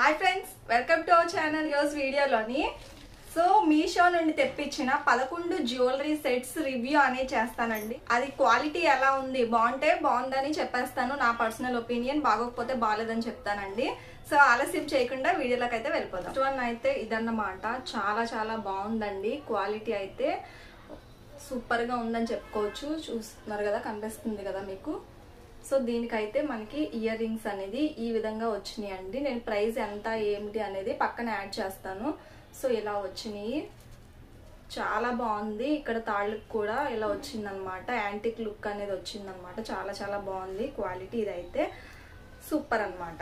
Hi friends, welcome to our channel. ఈరోజు వీడియోలోని మీషో నుండి తెప్పించిన 11 జ్యువెలరీ సెట్స్ రివ్యూ అనేది చేస్తానండి. అది క్వాలిటీ ఎలా ఉంది, బాగుంటే బాగుందని చెప్పేస్తాను. నా పర్సనల్ ఒపీనియన్, బాగోకపోతే బాగాలేదని చెప్తానండి. సో ఆలస్యం చేయకుండా వీడియోలోకి అయితే వెళ్ళిపోదాం. ఫస్ట్ వన్ అయితే ఇదన్నమాట. చాలా చాలా బాగుందండి. క్వాలిటీ అయితే సూపర్ గా ఉందని చెప్పుకోవచ్చు. చూస్తున్నారు కదా, కనిపిస్తుంది కదా మీకు. సో దీనికైతే మనకి ఇయర్ రింగ్స్ అనేది ఈ విధంగా వచ్చినాయి అండి. నేను ప్రైస్ ఎంత ఏమిటి అనేది పక్కన యాడ్ చేస్తాను. సో ఇలా వచ్చినాయి, చాలా బాగుంది. ఇక్కడ తాళ్ళకి కూడా ఇలా వచ్చిందనమాట, యాంటిక్ లుక్ అనేది వచ్చిందనమాట. చాలా చాలా బాగుంది క్వాలిటీ. ఇదైతే సూపర్ అనమాట.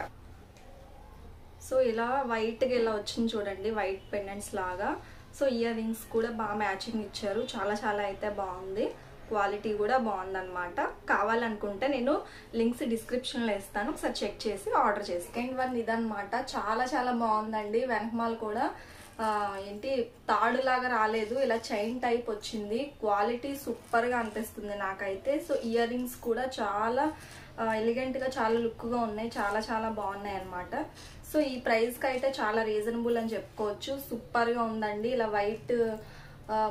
సో ఇలా వైట్గా ఇలా వచ్చింది చూడండి, వైట్ పెండెంట్స్ లాగా. సో ఇయర్ రింగ్స్ కూడా బాగా మ్యాచింగ్ ఇచ్చారు. చాలా చాలా అయితే బాగుంది. క్వాలిటీ కూడా బాగుందన్నమాట. కావాలనుకుంటే నేను లింక్స్ డిస్క్రిప్షన్లో ఇస్తాను, ఒకసారి చెక్ చేసి ఆర్డర్ చేసి. సెకండ్ వన్ ఇదన్నమాట. చాలా చాలా బాగుందండి. వెనకమాల కూడా ఏంటి తాడులాగా రాలేదు, ఇలా చైన్ టైప్ వచ్చింది. క్వాలిటీ సూపర్గా అనిపిస్తుంది నాకైతే. సో ఇయర్ రింగ్స్ కూడా చాలా ఎలిగెంట్గా, చాలా లుక్గా ఉన్నాయి. చాలా చాలా బాగున్నాయి అనమాట. సో ఈ ప్రైస్కి అయితే చాలా రీజనబుల్ అని చెప్పుకోవచ్చు. సూపర్గా ఉందండి. ఇలా వైట్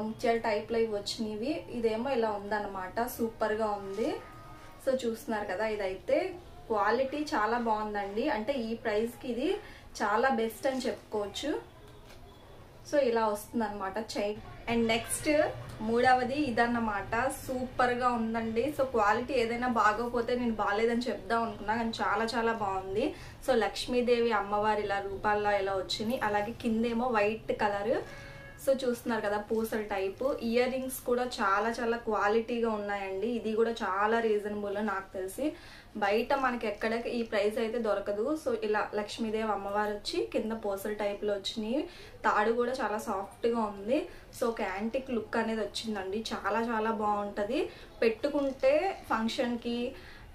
ముత్యాల టైప్లో ఇవి వచ్చినవి. ఇదేమో ఇలా ఉందన్నమాట, సూపర్గా ఉంది. సో చూస్తున్నారు కదా, ఇదైతే క్వాలిటీ చాలా బాగుందండి. అంటే ఈ ప్రైస్కి ఇది చాలా బెస్ట్ అని చెప్పుకోవచ్చు. సో ఇలా వస్తుంది అనమాట చైన్. అండ్ నెక్స్ట్ మూడవది ఇదన్నమాట. సూపర్గా ఉందండి. సో క్వాలిటీ ఏదైనా బాగోపోతే నేను బాగాలేదని చెప్దాం అనుకున్నా, కానీ చాలా చాలా బాగుంది. సో లక్ష్మీదేవి అమ్మవారి ఇలా రూపాల్లో ఇలా వచ్చినాయి. అలాగే కిందేమో వైట్ కలర్. సో చూస్తున్నారు కదా, పూసల టైపు. ఇయర్ రింగ్స్ కూడా చాలా చాలా క్వాలిటీగా ఉన్నాయండి. ఇది కూడా చాలా రీజనబుల్ నాకు తెలిసి. బయట మనకి ఎక్కడ ఈ ప్రైస్ అయితే దొరకదు. సో ఇలా లక్ష్మీదేవి అమ్మవారు వచ్చి కింద పూసల టైప్లో వచ్చినాయి. తాడు కూడా చాలా సాఫ్ట్గా ఉంది. సో ఒక యాంటిక్ లుక్ అనేది వచ్చిందండి. చాలా చాలా బాగుంటుంది పెట్టుకుంటే ఫంక్షన్కి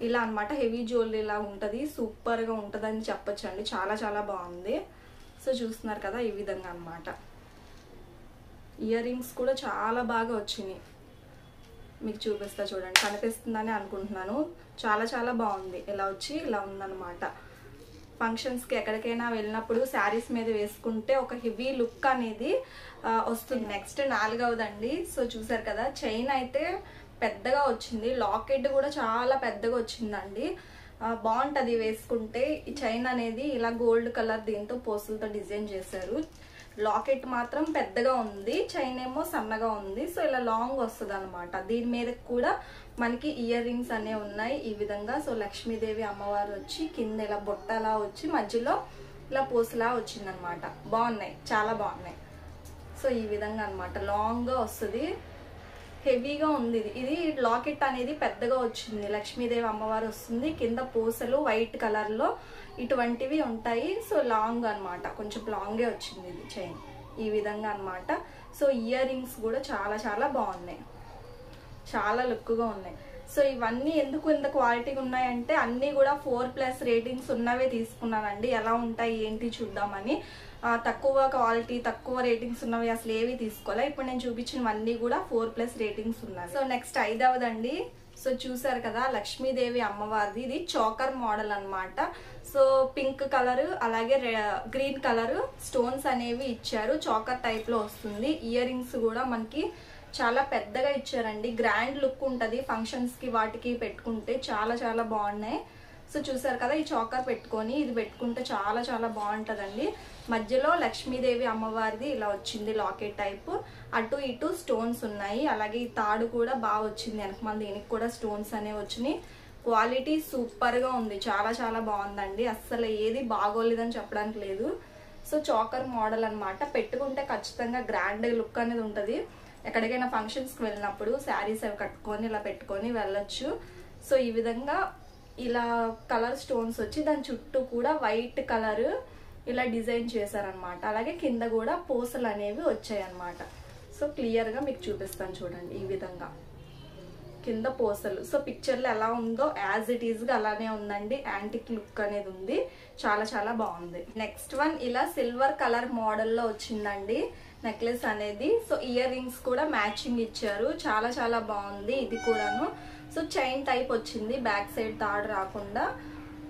ఇలా అనమాట. హెవీ జ్యువెలరీ ఇలా ఉంటుంది, సూపర్గా ఉంటుంది అని చెప్పొచ్చు అండి. చాలా చాలా బాగుంది. సో చూస్తున్నారు కదా, ఈ విధంగా అనమాట. ఇయర్ రింగ్స్ కూడా చాలా బాగా వచ్చినాయి. మీకు చూపిస్తా చూడండి, కనిపిస్తుందని అనుకుంటున్నాను. చాలా చాలా బాగుంది. ఇలా వచ్చి ఇలా ఉందన్నమాట. ఫంక్షన్స్కి ఎక్కడికైనా వెళ్ళినప్పుడు శారీస్ మీద వేసుకుంటే ఒక హెవీ లుక్ అనేది వస్తుంది. నెక్స్ట్ నాలుగవదండి. సో చూసారు కదా, చైన్ అయితే పెద్దగా వచ్చింది. లాకెట్ కూడా చాలా పెద్దగా వచ్చిందండి. బాగుంటుంది వేసుకుంటే. ఈ చైన్ అనేది ఇలా గోల్డ్ కలర్ దీంతో పోసులతో డిజైన్ చేశారు. లాకెట్ మాత్రం పెద్దగా ఉంది, చైన్ ఏమో సన్నగా ఉంది. సో ఇలా లాంగ్ వస్తుంది అనమాట. దీని మీద కూడా మనకి ఇయర్ రింగ్స్ అనేవి ఉన్నాయి ఈ విధంగా. సో లక్ష్మీదేవి అమ్మవారు వచ్చి కింద ఇలా బొట్టలా వచ్చి మధ్యలో ఇలా పూసలా వచ్చిందనమాట. బాగున్నాయి, చాలా బాగున్నాయి. సో ఈ విధంగా అనమాట, లాంగ్గా వస్తుంది, హెవీగా ఉంది. ఇది లాకెట్ అనేది పెద్దగా వచ్చింది. లక్ష్మీదేవి అమ్మవారు వస్తుంది, కింద పూసలు వైట్ కలర్లో ఇటువంటివి ఉంటాయి. సో లాంగ్ అనమాట, కొంచెం లాంగే వచ్చింది ఇది చైన్ ఈ విధంగా అనమాట. సో ఇయర్ రింగ్స్ కూడా చాలా చాలా బాగున్నాయి, చాలా లుక్గా ఉన్నాయి. సో ఇవన్నీ ఎందుకు ఇంత క్వాలిటీగా ఉన్నాయంటే అన్నీ కూడా 4+ రేటింగ్స్ ఉన్నవే తీసుకున్నానండి. ఎలా ఉంటాయి ఏంటి చూద్దామని. తక్కువ క్వాలిటీ, తక్కువ రేటింగ్స్ ఉన్నవి అసలు ఏవి తీసుకోవాలి. ఇప్పుడు నేను చూపించినవన్నీ కూడా 4+ రేటింగ్స్ ఉన్నాయి. So next ఐదవదండి. సో చూసారు కదా, లక్ష్మీదేవి అమ్మవారిది. ఇది చోకర్ మోడల్ అనమాట. సో పింక్ కలర్ అలాగే గ్రీన్ కలర్ స్టోన్స్ అనేవి ఇచ్చారు. చోకర్ టైప్ లో వస్తుంది. ఇయర్ రింగ్స్ కూడా మనకి చాలా పెద్దగా ఇచ్చారండి. గ్రాండ్ లుక్ ఉంటుంది ఫంక్షన్స్ కి వాటికి పెట్టుకుంటే. చాలా చాలా బాగున్నాయి. సో చూసారు కదా, ఈ చోకర్ పెట్టుకొని ఇది పెట్టుకుంటే చాలా చాలా బాగుంటుందండి. మధ్యలో లక్ష్మీదేవి అమ్మవారిది ఇలా వచ్చింది లాకెట్ టైప్. అటు ఇటు స్టోన్స్ ఉన్నాయి. అలాగే ఈ తాడు కూడా బాగా వచ్చింది వెనకమాల. దీనికి కూడా స్టోన్స్ అనేవి వచ్చినాయి. క్వాలిటీ సూపర్గా ఉంది, చాలా చాలా బాగుందండి. అస్సలు ఏది బాగోలేదని చెప్పడానికి లేదు. సో చోకర్ మోడల్ అనమాట. పెట్టుకుంటే ఖచ్చితంగా గ్రాండ్ లుక్ అనేది ఉంటుంది. ఎక్కడికైనా ఫంక్షన్స్కి వెళ్ళినప్పుడు శారీస్ అవి కట్టుకొని ఇలా పెట్టుకొని వెళ్ళొచ్చు. సో ఈ విధంగా ఇలా కలర్ స్టోన్స్ వచ్చి దాని చుట్టూ కూడా వైట్ కలర్ ఇలా డిజైన్ చేశారనమాట. అలాగే కింద కూడా పూసలు అనేవి వచ్చాయి అనమాట. సో క్లియర్గా మీకు చూపిస్తాను చూడండి, ఈ విధంగా కింద పూసలు. సో పిక్చర్లో ఎలా ఉందో యాజ్ ఇట్ ఈజ్గా అలానే ఉందండి. యాంటిక్ లుక్ అనేది ఉంది, చాలా చాలా బాగుంది. నెక్స్ట్ వన్ ఇలా సిల్వర్ కలర్ మోడల్లో వచ్చిందండి నెక్లెస్ అనేది. సో ఇయర్ రింగ్స్ కూడా మ్యాచింగ్ ఇచ్చారు. చాలా చాలా బాగుంది ఇది కూడాను. సో చైన్ టైప్ వచ్చింది, బ్యాక్ సైడ్ తాడు రాకుండా.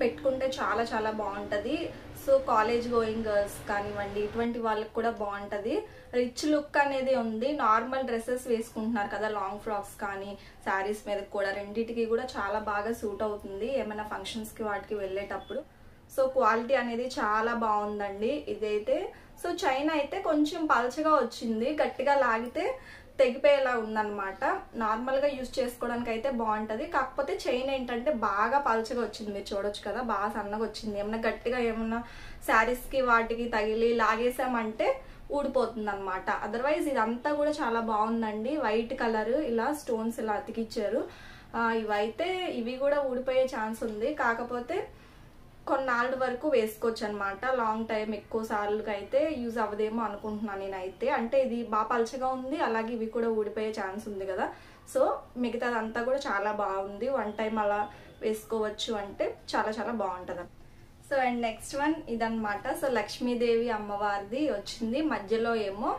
పెట్టుకుంటే చాలా చాలా బాగుంటది. సో కాలేజ్ గోయింగ్ గర్ల్స్ కానివ్వండి, ఇటువంటి వాళ్ళకి కూడా బాగుంటుంది. రిచ్ లుక్ అనేది ఉంది. నార్మల్ డ్రెస్సెస్ వేసుకుంటున్నారు కదా, లాంగ్ ఫ్రాక్స్ కానీ శారీస్ మీద కూడా, రెండింటికి కూడా చాలా బాగా సూట్ అవుతుంది ఏమైనా ఫంక్షన్స్కి వాటికి వెళ్ళేటప్పుడు. సో క్వాలిటీ అనేది చాలా బాగుందండి ఇదైతే. సో చైన్ అయితే కొంచెం పలచగా వచ్చింది, గట్టిగా లాగితే తెగిపోయేలా ఉందన్నమాట. నార్మల్గా యూజ్ చేసుకోవడానికి అయితే బాగుంటుంది. కాకపోతే చైన్ ఏంటంటే బాగా పలచగా వచ్చింది, మీరు చూడొచ్చు కదా, బాగా సన్నగా వచ్చింది. ఏమన్నా గట్టిగా ఏమన్నా శారీస్కి వాటికి తగిలి లాగేసామంటే ఊడిపోతుంది అనమాట. అదర్వైజ్ ఇదంతా కూడా చాలా బాగుందండి. వైట్ కలర్ ఇలా స్టోన్స్ ఇలా అతికిచ్చారు. ఇవి కూడా ఊడిపోయే ఛాన్స్ ఉంది. కాకపోతే కొన్నాళ్ళ వరకు వేసుకోవచ్చు అనమాట. లాంగ్ టైం ఎక్కువ సార్లుగా అయితే యూజ్ అవ్వదేమో అనుకుంటున్నాను నేనైతే. అంటే ఇది బాగా పలచగా ఉంది, అలాగే ఇవి కూడా ఊడిపోయే ఛాన్స్ ఉంది కదా. సో మిగతాదంతా కూడా చాలా బాగుంది. వన్ టైం అలా వేసుకోవచ్చు అంటే చాలా చాలా బాగుంటుంది. సో అండ్ నెక్స్ట్ వన్ ఇదన్నమాట. సో లక్ష్మీదేవి అమ్మవారిది వచ్చింది. మధ్యలో ఏమో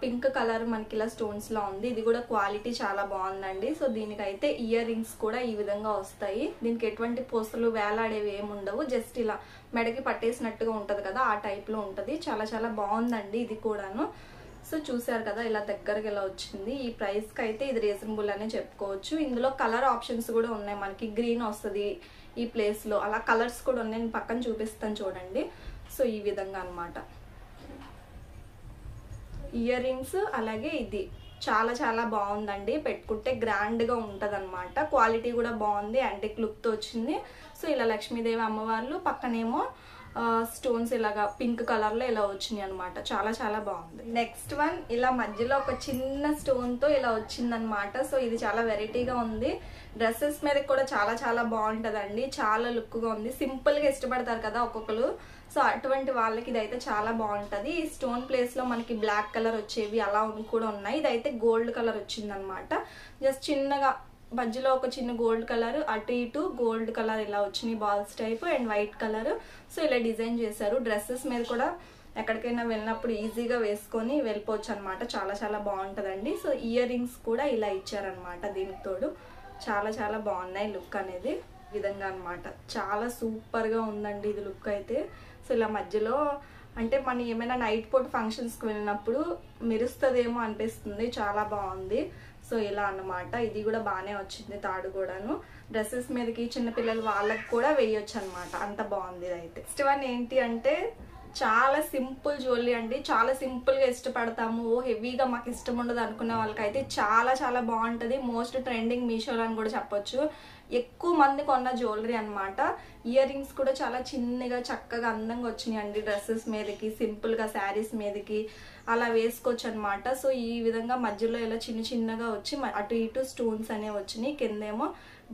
పింక్ కలర్ మనకి ఇలా స్టోన్స్ లా ఉంది. ఇది కూడా క్వాలిటీ చాలా బాగుందండి. సో దీనికైతే ఇయర్ రింగ్స్ కూడా ఈ విధంగా వస్తాయి. దీనికి ఎటువంటి పూసలు వేలాడేవి ఏమి ఉండవు, జస్ట్ ఇలా మెడకి పట్టేసినట్టుగా ఉంటది కదా, ఆ టైప్ లో ఉంటది. చాలా చాలా బాగుందండి ఇది కూడాను. సో చూసారు కదా, ఇలా దగ్గరకి ఇలా వచ్చింది. ఈ ప్రైస్ కి అయితే ఇది రీజనబుల్ అనే చెప్పుకోవచ్చు. ఇందులో కలర్ ఆప్షన్స్ కూడా ఉన్నాయి. మనకి గ్రీన్ వస్తుంది ఈ ప్లేస్ లో, అలా కలర్స్ కూడా ఉన్నాయి. నేను పక్కన చూపిస్తాను చూడండి. సో ఈ విధంగా అన్నమాట ఇయర్ రింగ్స్. అలాగే ఇది చాలా చాలా బాగుందండి, పెట్టుకుంటే గ్రాండ్ గా ఉంటది అనమాట. క్వాలిటీ కూడా బాగుంది, యాంటిక్ లుక్ తో వచ్చింది. సో ఇలా లక్ష్మీదేవి అమ్మవార్లు, పక్కనేమో స్టోన్స్ ఇలాగా పింక్ కలర్ లో ఇలా వచ్చినాయి అనమాట. చాలా చాలా బాగుంది. నెక్స్ట్ వన్ ఇలా మధ్యలో ఒక చిన్న స్టోన్ తో ఇలా వచ్చిందనమాట. సో ఇది చాలా వెరైటీగా ఉంది. డ్రెస్సెస్ మీద కూడా చాలా చాలా బాగుంటదండి. చాలా లుక్ గా ఉంది. సింపుల్ గా ఇష్టపడతారు కదా ఒక్కొక్కరు, సో అటువంటి వాళ్ళకి ఇదైతే చాలా బాగుంటది. ఈ స్టోన్ ప్లేస్ లో మనకి బ్లాక్ కలర్ వచ్చేవి అలా కూడా ఉన్నాయి. ఇదైతే గోల్డ్ కలర్ వచ్చిందనమాట. జస్ట్ చిన్నగా మధ్యలో ఒక చిన్న గోల్డ్ కలర్, అటు ఇటు గోల్డ్ కలర్ ఇలా వచ్చినాయి balls type, and white colour. So ఇలా డిజైన్ చేశారు. డ్రెస్సెస్ మీద కూడా ఎక్కడికైనా వెళ్ళినప్పుడు ఈజీగా వేసుకొని వెళ్ళిపోవచ్చు అనమాట. చాలా చాలా బాగుంటదండి. సో ఇయర్ రింగ్స్ కూడా ఇలా ఇచ్చారనమాట. దీనికి తోడు చాలా చాలా బాగున్నాయి లుక్ అనేది విధంగా అనమాట. చాలా సూపర్ గా ఉందండి ఇది లుక్ అయితే. సో ఇలా మధ్యలో అంటే మనం ఏమైనా నైట్ పూట ఫంక్షన్స్కి వెళ్ళినప్పుడు మెరుస్తుందేమో అనిపిస్తుంది. చాలా బాగుంది. సో ఇలా అన్నమాట. ఇది కూడా బాగానే వచ్చింది తాడు కూడాను. డ్రెస్సెస్ మీదకి చిన్నపిల్లలు వాళ్ళకి కూడా వేయొచ్చు అనమాట. అంత బాగుంది ఇదైతే. నెక్స్ట్ వన్ ఏంటి అంటే చాలా సింపుల్ జ్యువెలరీ అండి. చాలా సింపుల్ గా ఇష్టపడతాము, హెవీగా మాకు ఇష్టం ఉండదు అనుకునే వాళ్ళకైతే చాలా చాలా బాగుంటది. మోస్ట్ ట్రెండింగ్ మీషోలో అని కూడా చెప్పొచ్చు. ఎక్కువ మంది కొన్న జ్యువెలరీ అనమాట. ఇయర్ రింగ్స్ కూడా చాలా చిన్నగా చక్కగా అందంగా వచ్చినాయి అండి. డ్రెస్సెస్ మీదకి, సింపుల్ గా శారీస్ మీదకి అలా వేసుకోవచ్చు అనమాట. సో ఈ విధంగా మధ్యలో ఇలా చిన్న చిన్నగా వచ్చి అటు ఇటు స్టోన్స్ అనేవి వచ్చినాయి. కిందేమో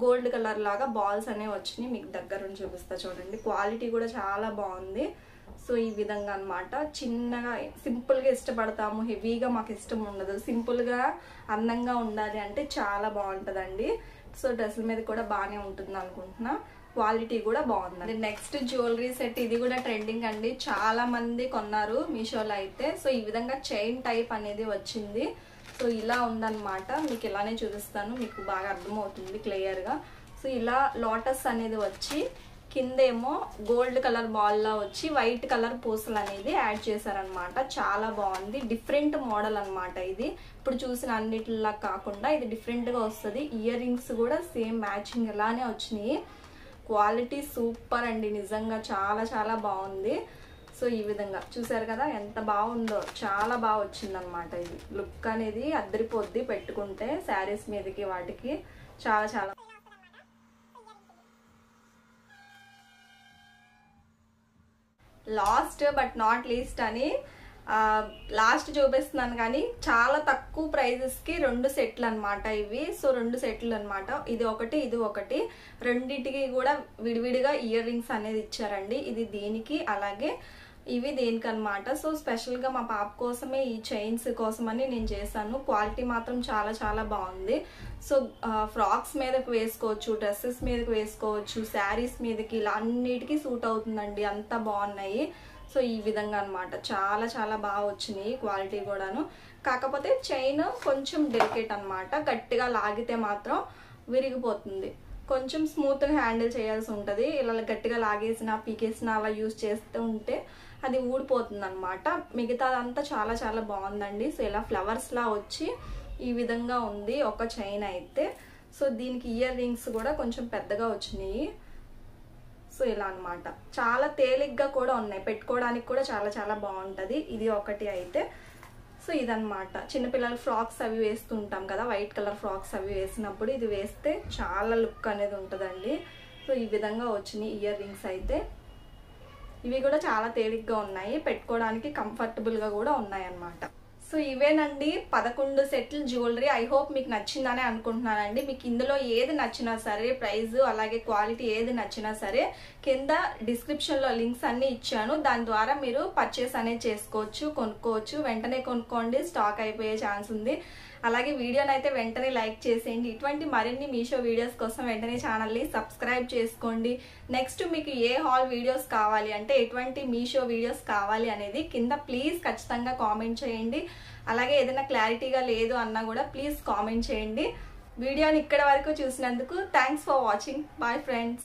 గోల్డ్ కలర్ లాగా బాల్స్ అనేవి వచ్చినాయి. మీకు దగ్గర నుంచి చూపిస్తా చూడండి. క్వాలిటీ కూడా చాలా బాగుంది. సో ఈ విధంగా అనమాట. చిన్నగా సింపుల్ గా ఇష్టపడతాము, హెవీగా మాకు ఇష్టం ఉండదు, సింపుల్ గా అందంగా ఉండాలి అంటే చాలా బాగుంటదండి. సో డ్రెస్సుల మీద కూడా బాగానే ఉంటుంది అనుకుంటున్నా. క్వాలిటీ కూడా బాగుంది. నెక్స్ట్ జ్యువెలరీ సెట్, ఇది కూడా ట్రెండింగ్ అండి. చాలా మంది కొన్నారు మీషోలో అయితే. సో ఈ విధంగా చైన్ టైప్ అనేది వచ్చింది. సో ఇలా ఉందన్నమాట. మీకు ఇలానే చూపిస్తాను, మీకు బాగా అర్థమవుతుంది క్లియర్ గా. సో ఇలా లోటస్ అనేది వచ్చి కిందేమో గోల్డ్ కలర్ బాల్ లా వచ్చి వైట్ కలర్ పూసలు అనేది యాడ్ చేశారనమాట. చాలా బాగుంది. డిఫరెంట్ మోడల్ అనమాట ఇది. ఇప్పుడు చూసిన అన్నిటిలా కాకుండా ఇది డిఫరెంట్ గా వస్తుంది. ఇయర్ రింగ్స్ కూడా సేమ్ మ్యాచింగ్ ఇలానే వచ్చినాయి. క్వాలిటీ సూపర్ అండి, నిజంగా చాలా చాలా బాగుంది. సో ఈ విధంగా చూసారు కదా ఎంత బాగుందో, చాలా బాగా వచ్చింది అనమాట. ఇది లుక్ అనేది అద్దరిపోద్ది పెట్టుకుంటే శారీస్ మీదకి వాటికి. చాలా చాలా లాస్ట్ బట్ నాట్ లీస్ట్ అని లాస్ట్ చూపిస్తున్నాను కానీ చాలా తక్కువ ప్రైజెస్ కి 2 సెట్లు అనమాట ఇవి. సో 2 సెట్లు అనమాట. ఇది ఒకటి, ఇది ఒకటి. రెండింటికి కూడా విడివిడిగా ఇయర్ రింగ్స్ అనేది ఇచ్చారండి. ఇది దీనికి, అలాగే ఇవి దేనికి అనమాట. సో స్పెషల్ గా మా పాప కోసమే ఈ చైన్స్ కోసమని నేను చేశాను. క్వాలిటీ మాత్రం చాలా చాలా బాగుంది. సో ఫ్రాక్స్ మీదకి వేసుకోవచ్చు, డ్రెస్సెస్ మీదకి వేసుకోవచ్చు, శారీస్ మీదకి, ఇలా అన్నిటికీ సూట్ అవుతుందండి. అంత బాగున్నాయి. సో ఈ విధంగా అనమాట. చాలా చాలా బాగా వచ్చినాయి క్వాలిటీ కూడాను. కాకపోతే చైన్ కొంచెం డెలికేట్ అనమాట. గట్టిగా లాగితే మాత్రం విరిగిపోతుంది. కొంచెం స్మూత్గా హ్యాండిల్ చేయాల్సి ఉంటుంది. ఇలా గట్టిగా లాగేసిన పీకేసిన అలా యూజ్ చేస్తూ ఉంటే అది ఊడిపోతుంది అనమాట. మిగతాదంతా చాలా చాలా బాగుందండి. సో ఇలా ఫ్లవర్స్లా వచ్చి ఈ విధంగా ఉంది ఒక చైన్ అయితే. సో దీనికి ఇయర్ రింగ్స్ కూడా కొంచెం పెద్దగా వచ్చినాయి. సో ఇలా అనమాట. చాలా తేలిగ్గా కూడా ఉన్నాయి, పెట్టుకోవడానికి కూడా చాలా చాలా బాగుంటుంది. ఇది ఒకటి అయితే. సో ఇదనమాట. చిన్నపిల్లల ఫ్రాక్స్ అవి వేస్తుంటాం కదా, వైట్ కలర్ ఫ్రాక్స్ అవి వేసినప్పుడు ఇది వేస్తే చాలా లుక్ అనేది ఉంటుందండి. సో ఈ విధంగా వచ్చినాయి ఇయర్ రింగ్స్ అయితే. ఇవి కూడా చాలా తేలిగ్గా ఉన్నాయి, పెట్టుకోవడానికి కంఫర్టబుల్గా కూడా ఉన్నాయి అన్నమాట. సో ఇవేనండి 11 సెట్లు జ్యువెలరీ. ఐ హోప్ మీకు నచ్చిందని అనుకుంటున్నానండి. మీకు ఇందులో ఏది నచ్చినా సరే, ప్రైస్ అలాగే క్వాలిటీ ఏది నచ్చినా సరే కింద డిస్క్రిప్షన్లో లింక్స్ అన్నీ ఇచ్చాను. దాని ద్వారా మీరు పర్చేస్ అనేది చేసుకోవచ్చు, కొనుక్కోవచ్చు. వెంటనే కొనుక్కోండి, స్టాక్ అయిపోయే ఛాన్స్ ఉంది. అలాగే వీడియోని అయితే వెంటనే లైక్ చేసేయండి. ఇటువంటి మరిన్ని మీషో వీడియోస్ కోసం వెంటనే ఛానల్ని సబ్స్క్రైబ్ చేసుకోండి. నెక్స్ట్ మీకు ఏ హాల్ వీడియోస్ కావాలి అంటే, ఎటువంటి మీషో వీడియోస్ కావాలి అనేది కింద ప్లీజ్ ఖచ్చితంగా కామెంట్ చేయండి. అలాగే ఏదైనా క్లారిటీగా లేదు అన్నా కూడా ప్లీజ్ కామెంట్ చేయండి. వీడియోని ఇక్కడ వరకు చూసినందుకు thanks for watching. Bye friends.